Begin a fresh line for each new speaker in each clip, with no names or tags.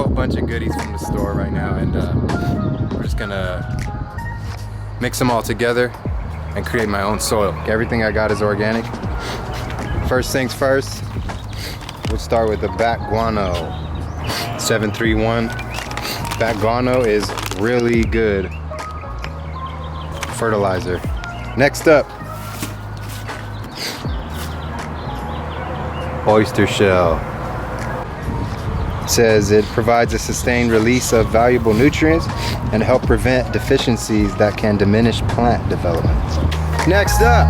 whole bunch of goodies from the store right now, and we're just gonna mix them all together and create my own soil. Everything I got is organic. First things first, we'll start with the bat guano 731. Bat guano is really good fertilizer. Next up, oyster shell. It says it provides a sustained release of valuable nutrients and help prevent deficiencies that can diminish plant development. Next up,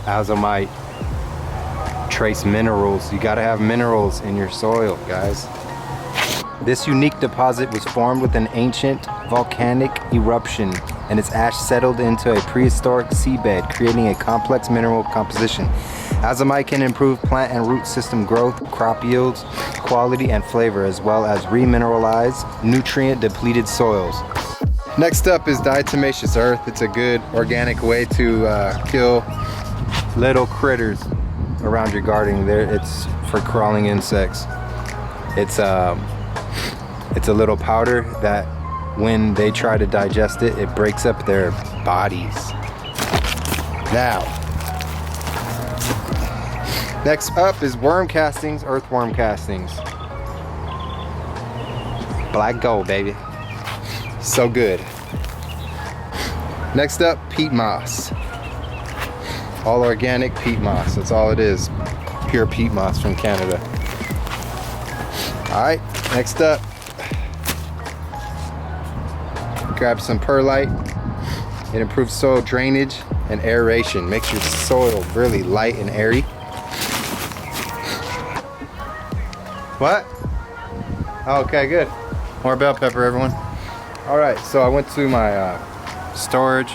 azomite, trace minerals. You gotta have minerals in your soil, guys. This unique deposit was formed with an ancient volcanic eruption, and its ash settled into a prehistoric seabed, creating a complex mineral composition. Azomite can improve plant and root system growth, crop yields, quality, and flavor, as well as remineralize nutrient-depleted soils. Next up is diatomaceous earth. It's a good organic way to kill little critters around your garden. It's for crawling insects. It's a little powder that when they try to digest it, it breaks up their bodies. Now, next up is worm castings, earthworm castings. Black gold, baby. So good. Next up, peat moss. All organic peat moss, that's all it is. Pure peat moss from Canada. All right, next up, grab some perlite. It improves soil drainage and aeration. Makes your soil really light and airy. What? Okay, good. More bell pepper, everyone. All right, so I went to my storage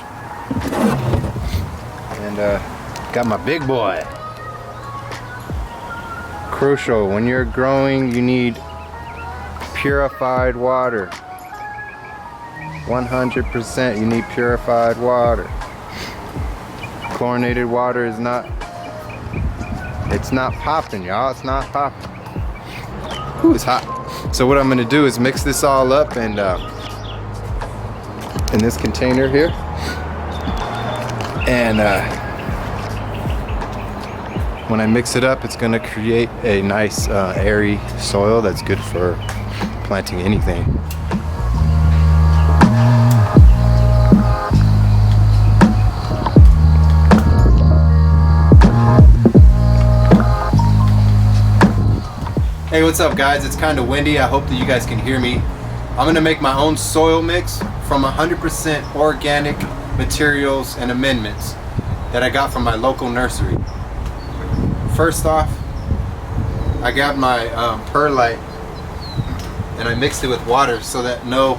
and got my big boy. Crucial, when you're growing, you need purified water. 100% you need purified water. Chlorinated water is not, it's not popping, y'all. It's not popping. Ooh, it's hot. So what I'm gonna do is mix this all up and in this container here. And when I mix it up, it's gonna create a nice airy soil that's good for planting anything. Hey, what's up guys? It's kind of windy. I hope that you guys can hear me. I'm gonna make my own soil mix from 100% organic materials and amendments that I got from my local nursery. First off, I got my perlite and I mixed it with water so that no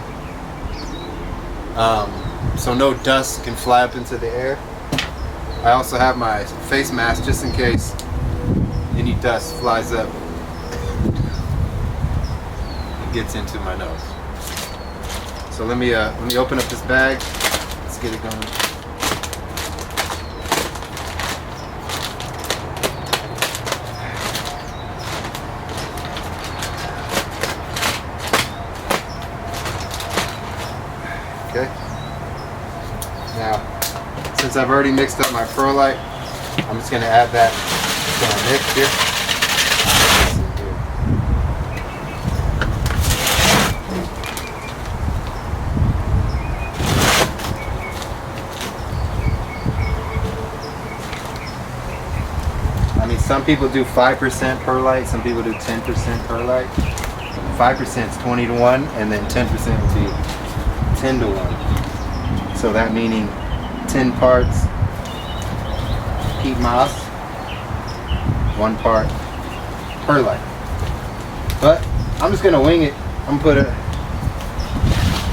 dust can fly up into the air. I also have my face mask just in case any dust flies up. Gets into my nose. So let me open up this bag. Let's get it going. Okay. Now, since I've already mixed up my perlite, I'm just going to add that to my mix here. Some people do 5% perlite, some people do 10% perlite. 5% is 20 to 1, and then 10% would be 10 to 1. So that meaning 10 parts peat moss, 1 part perlite. But I'm just gonna wing it. I'm gonna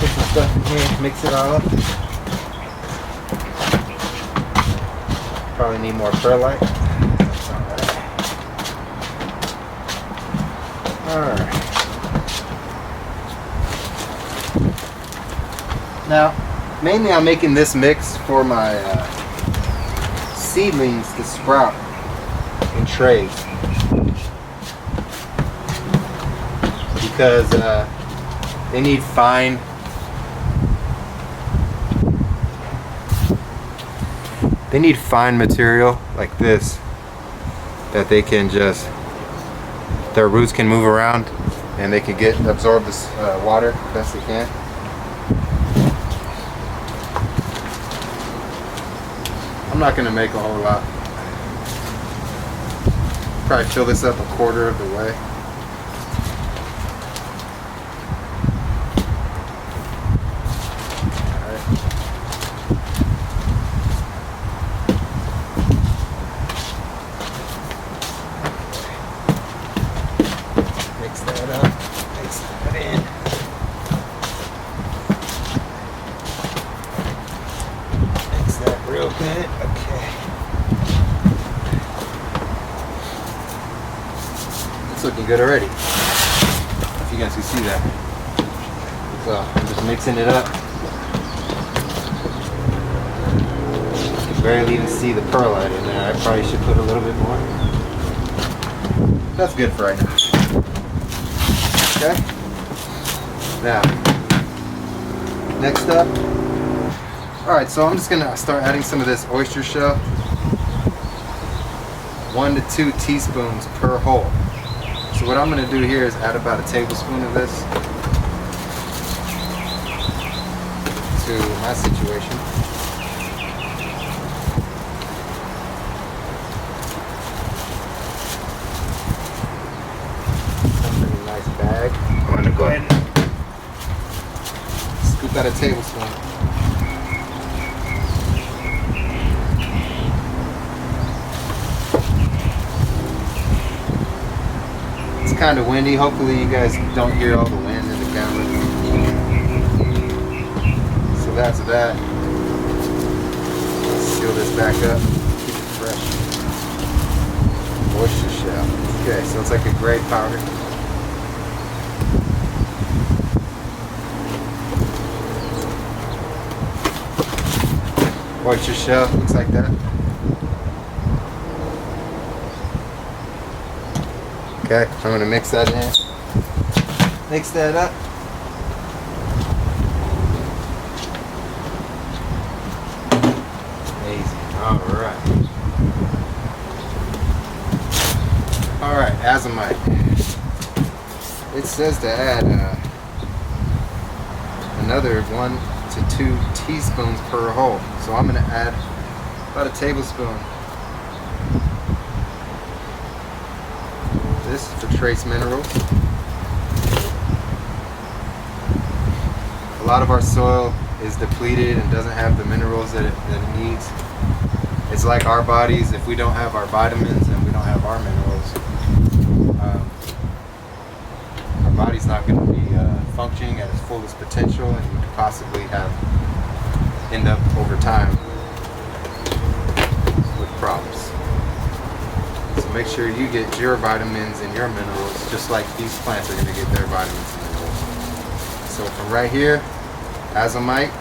put some stuff in here, mix it all up. Probably need more perlite. Alright. Now, mainly I'm making this mix for my seedlings to sprout in trays. because they need fine. They need fine material like this that they can just, their roots can move around and they can absorb this water best they can. I'm not gonna make a whole lot. Probably fill this up a quarter of the way. Looking good already, if you guys can see that. So I'm just mixing it up. You can barely even see the perlite in there. I probably should put a little bit more. That's good for right now. Okay, now next up, alright, so I'm just gonna start adding some of this oyster shell. 1 to 2 teaspoons per hole. So what I'm going to do here is add about a tablespoon of this to my situation. Something in a nice bag. I'm going to go ahead and scoop out a tablespoon. Kind of windy. Hopefully you guys don't hear all the wind in the camera. So that's that. Let's seal this back up. Keep it fresh. Oyster shell. Okay, so it's like a gray powder. Oyster shell looks like that. Okay, I'm going to mix that in. Mix that up. Amazing. Alright. Alright, azomite. It says to add another 1 to 2 teaspoons per hole. So I'm going to add about a tablespoon. This for trace minerals. A lot of our soil is depleted and doesn't have the minerals that it needs. It's like our bodies. If we don't have our vitamins and we don't have our minerals, our body's not going to be functioning at its fullest potential, and you could possibly end up over time with problems. So make sure you get your vitamins and your minerals just like these plants are going to get their vitamins and minerals. So from right here, azomite.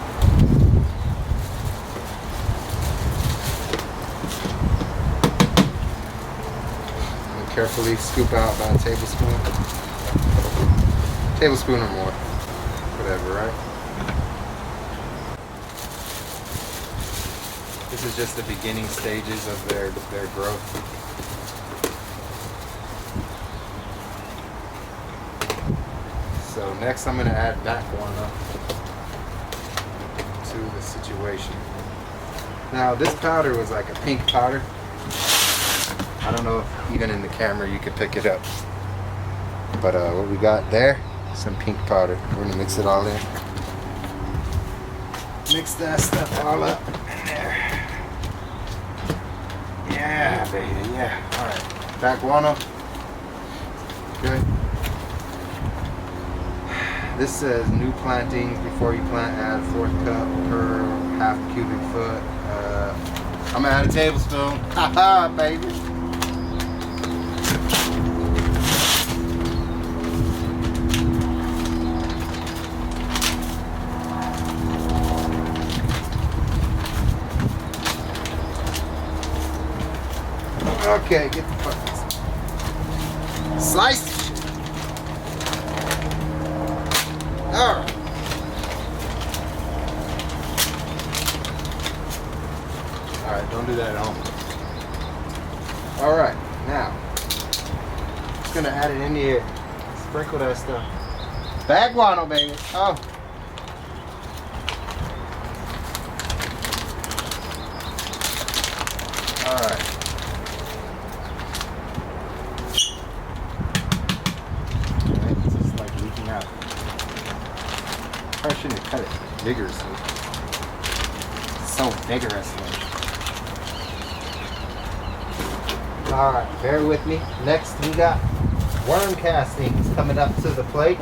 And carefully scoop out about a tablespoon. Tablespoon or more. Whatever, right? This is just the beginning stages of their growth. So next I'm going to add back one up to the situation. Now this powder was like a pink powder. I don't know if even in the camera you could pick it up. But what we got there, some pink powder. We're going to mix it all in. Mix that stuff all up in there. Yeah, baby, yeah. Alright, back one up. Okay. This says new plantings before you plant, add 1/4 cup per half cubic foot. I'm gonna add a tablespoon. Haha, baby. Okay, get the fucking slice. Alright. Alright, don't do that at home. Alright, now. Just gonna add it in here. Sprinkle that stuff. Bag guano, baby. Oh. Alright. It's just like leaking out. Probably shouldn't have cut it vigorously. It's so vigorously. Alright, bear with me. Next we got worm castings coming up to the plate.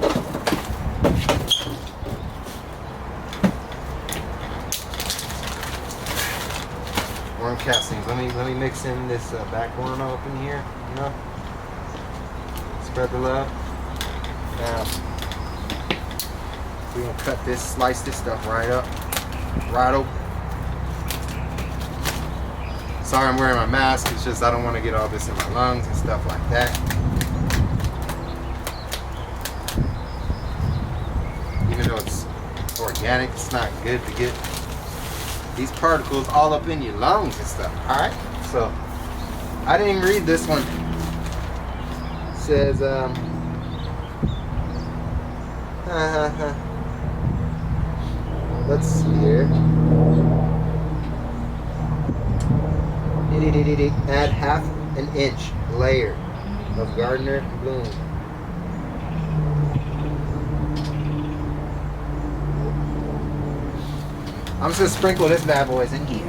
Worm castings. Let me mix in this back guano up in here. You know, spread the love. Now we're gonna cut this, slice this stuff right up, right open. Sorry, I'm wearing my mask. It's just I don't want to get all this in my lungs and stuff like that. Even though it's organic, it's not good to get these particles all up in your lungs and stuff. Alright, so I didn't even read this one. It says let's see here. Add half an inch layer of gardener bloom. I'm just gonna sprinkle this bad boys in here.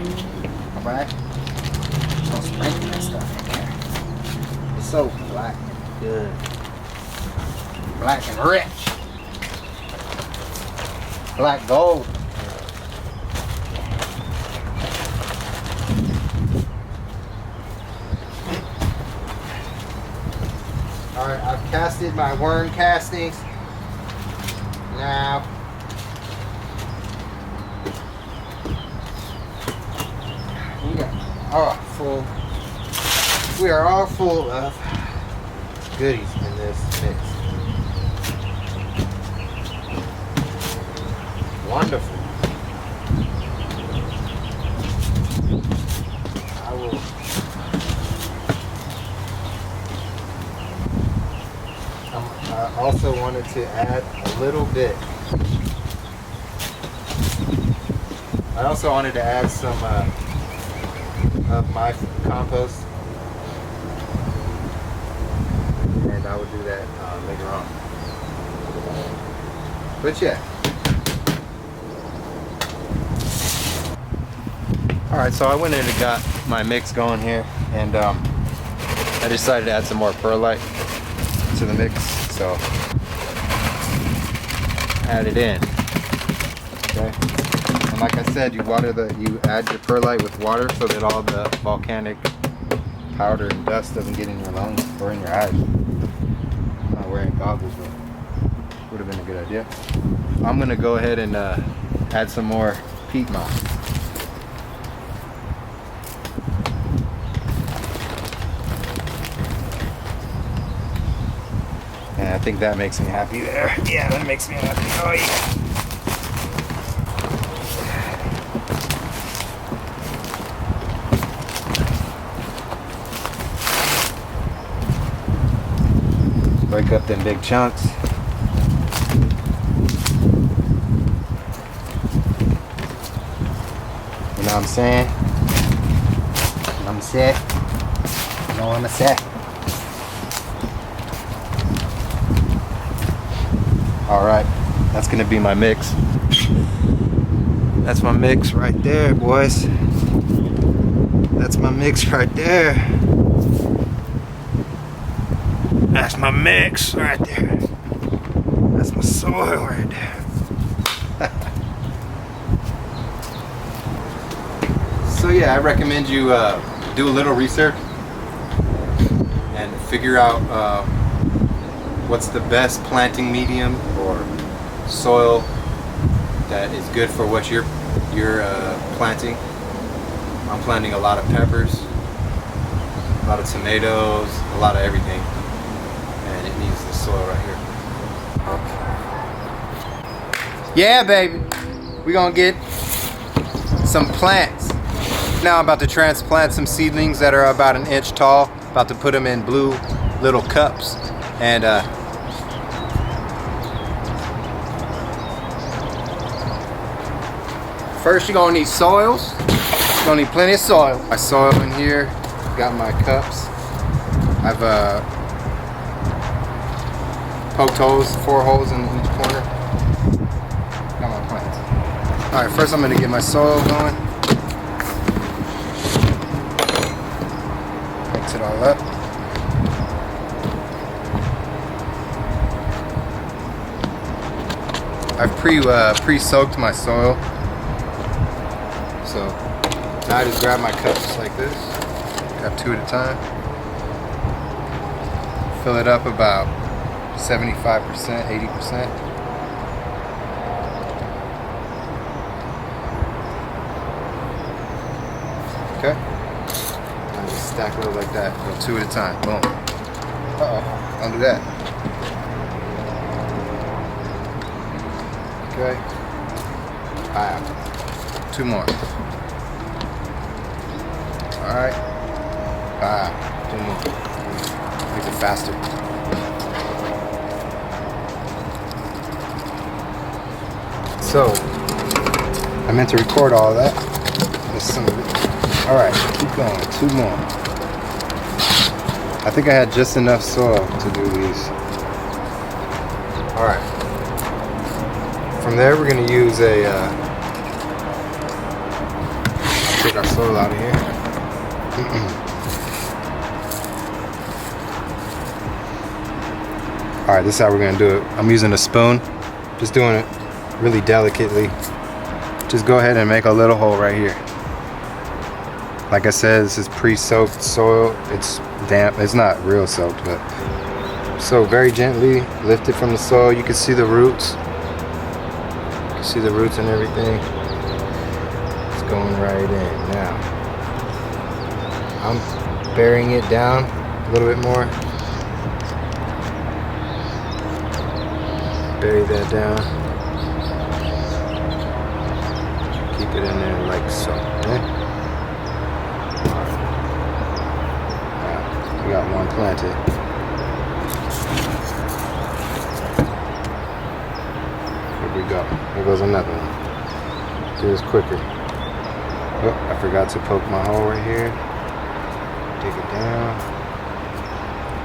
Alright? Just gonna sprinkle this stuff in here. It's so black and good. Black and rich. Black gold. Alright, I've casted my worm castings. Now we are all full of goodies in this mix. Wonderful. I also wanted to add a little bit. I also wanted to add some of my compost, and I will do that later on. But yeah. Alright, so I went in and got my mix going here, and I decided to add some more perlite to the mix, so add it in. Okay. And like I said, you add your perlite with water so that all the volcanic powder and dust doesn't get in your lungs or in your eyes. I'm not wearing goggles, but would have been a good idea. I'm gonna go ahead and add some more peat moss. And I think that makes me happy there. Yeah, that makes me happy. Oh yeah. Break up them big chunks. You know what I'm saying? You know what I'm saying? You know what I'm saying? Alright, that's gonna be my mix. That's my mix right there, boys. That's my mix right there. That's my mix right there. That's my soil right there. So yeah, I recommend you do a little research and figure out what's the best planting medium or soil that is good for what you're planting. I'm planting a lot of peppers, a lot of tomatoes, a lot of everything, and it needs the soil right here. Yeah, baby. We're gonna get some plants. Now I'm about to transplant some seedlings that are about an inch tall. About to put them in blue little cups. And first you're gonna need soils. You're gonna need plenty of soil. My soil in here, got my cups. I've poked holes, 4 holes in each corner. Got my plants. Alright, first I'm gonna get my soil going. Mix it all up. I've pre-soaked my soil. So now I just grab my cups like this. Grab 2 at a time. Fill it up about 75%, 80%. Okay. And just stack it up like that. Go 2 at a time. Boom. Uh-oh. Don't do that. Okay. Alright. 2 more. Alright. 2 more. Makes it faster. So, I meant to record all of that. That's some of it. Alright, keep going. 2 more. I think I had just enough soil to do these. Alright. From there, we're going to use a... take our soil out of here. Alright, this is how we're going to do it. I'm using a spoon. Just doing it really delicately. Just go ahead and make a little hole right here. Like I said, this is pre-soaked soil. It's damp. It's not real soaked, but so very gently lift it from the soil. You can see the roots. You can see the roots and everything. It's going right in now. I'm burying it down a little bit more. Bury that down. Keep it in there like so. Okay? Right. We got one planted. Here we go. Here goes another one. Do this quicker. Oh, I forgot to poke my hole right here. Dig it down.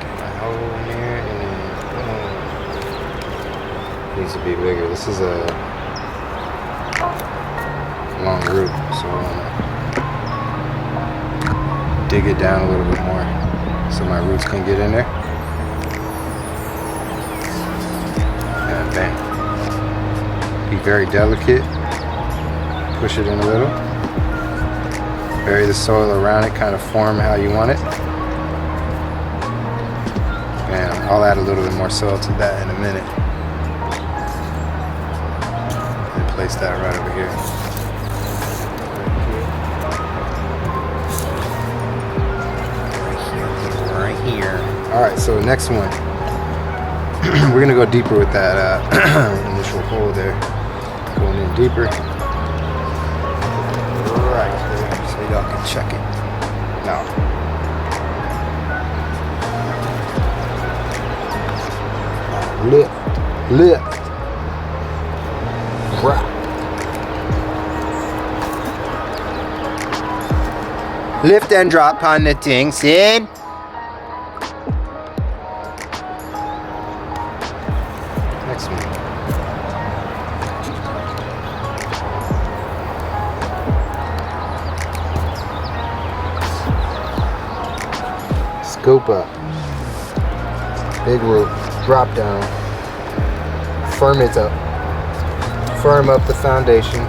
Get my hole in there and then boom. Needs to be bigger. This is a long root, so I'm gonna dig it down a little bit more so my roots can get in there. And bam. Be very delicate. Push it in a little. Bury the soil around it, kind of form how you want it. And I'll add a little bit more soil to that in a minute. Place that right over here. Right here. Alright, so next one. We're gonna go deeper with that initial hole there. Going in deeper. Right there, so y'all can check it. Now. Lift. Right. Lift and drop on the thing, Sid. Next one. Scoop up. Big root. Drop down. Firm it up. Firm up the foundation.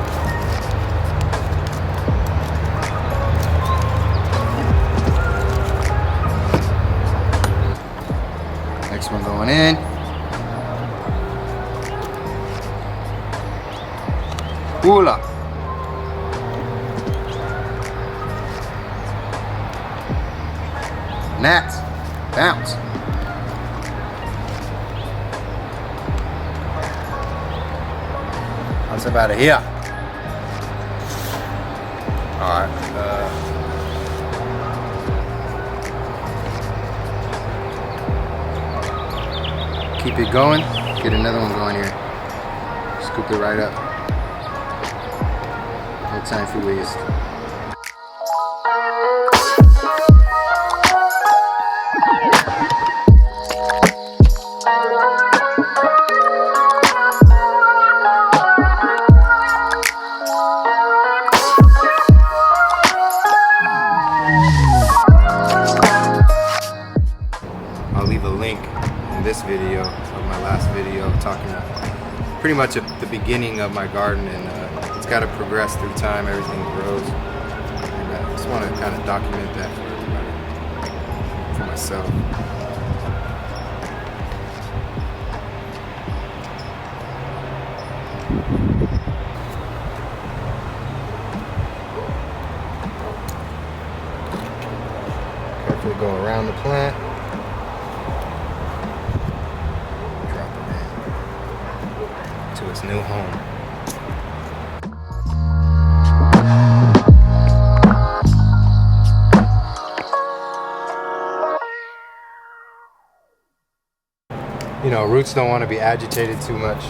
Next one going in. Hula. Gnats. Bounce. What's up out of here? Alright. Keep it going. Get another one going here. Scoop it right up. No time for waste. I'll leave a link in this video of my last video talking pretty much at the beginning of my garden, and it's got to progress through time. Everything grows, and I just want to kind of document that for everybody, for myself. Carefully go around the plant. To its new home. You know, roots don't want to be agitated too much.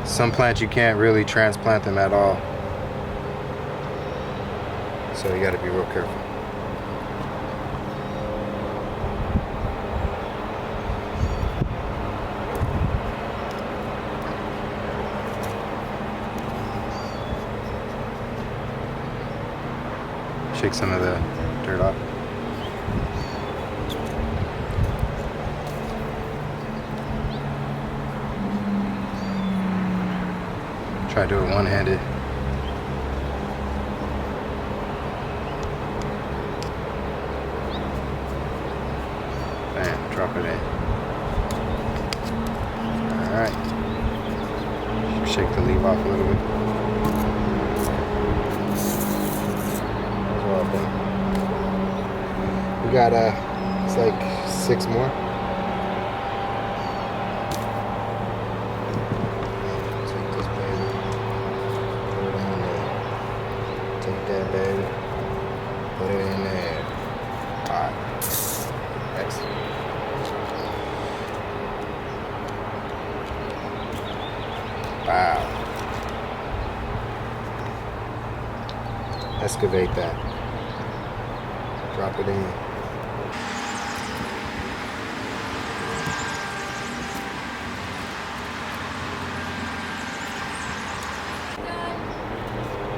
Some plants you can't really transplant them at all. So you got to be real careful. Shake some of the dirt off. Try to do it one-handed. Bam, drop it in. Alright. Shake the leaf off a little bit. We got it's like 6 more. Take this baby, put it in there. Take that baby, put it in there. Alright, excellent. Wow. Excavate that. Drop it in.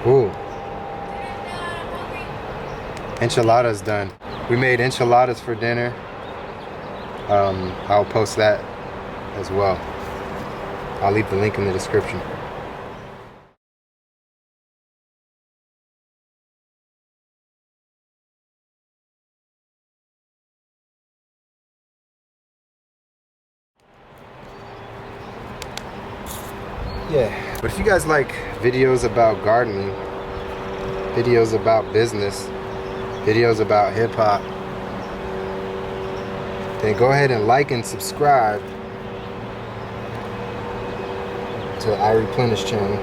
Ooh. Enchiladas done. We made enchiladas for dinner. I'll post that as well. I'll leave the link in the description. Yeah, but if you guys like videos about gardening, videos about business, videos about hip-hop, then go ahead and like and subscribe to I Replenish channel,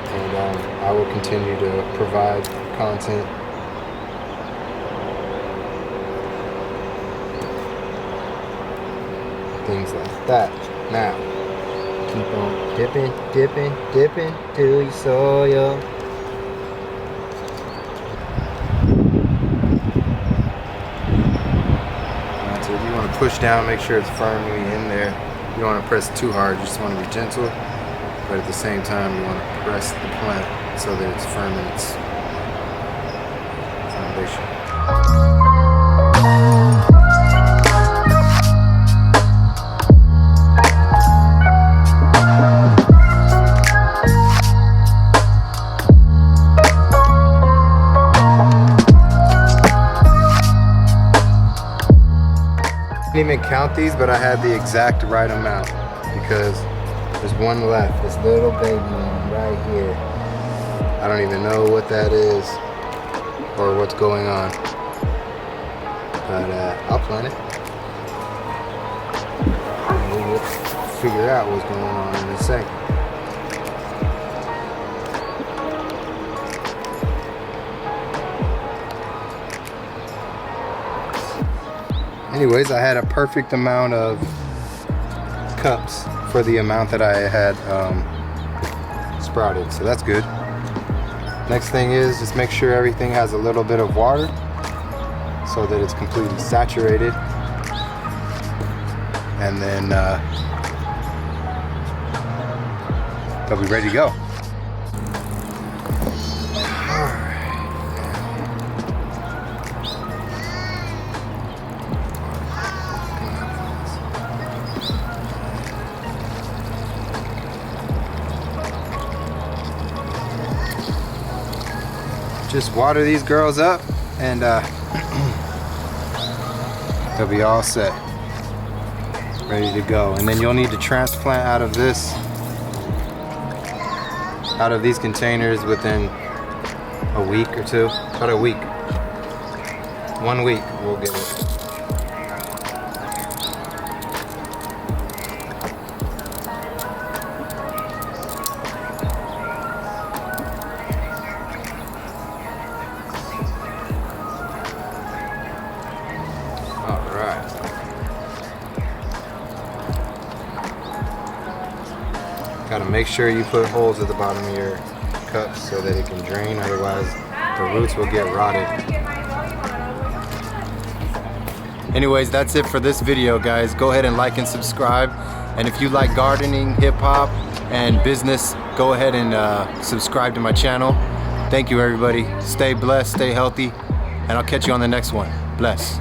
and I will continue to provide content. Things like that. Now, keep on dipping, dipping, dipping till your soil. Alright, so if you want to push down, make sure it's firmly in there. You don't want to press too hard, you just want to be gentle. But at the same time, you want to press the plant so that it's firm in its foundation. I didn't even count these, but I had the exact right amount because there's one left, this little baby one right here. I don't even know what that is or what's going on, but I'll plant it. figure out what's going on in a second. Anyways, I had a perfect amount of cups for the amount that I had sprouted, so that's good. Next thing is just make sure everything has a little bit of water so that it's completely saturated, and then they'll be ready to go. Just water these girls up and they'll be all set, ready to go. And then you'll need to transplant out of these containers within a week or two. About a week. 1 week we'll get it. Gotta make sure you put holes at the bottom of your cups so that it can drain, otherwise the roots will get rotted. Anyways, that's it for this video, guys. Go ahead and like and subscribe. And if you like gardening, hip hop, and business, go ahead and subscribe to my channel. Thank you, everybody. Stay blessed, stay healthy, and I'll catch you on the next one. Bless.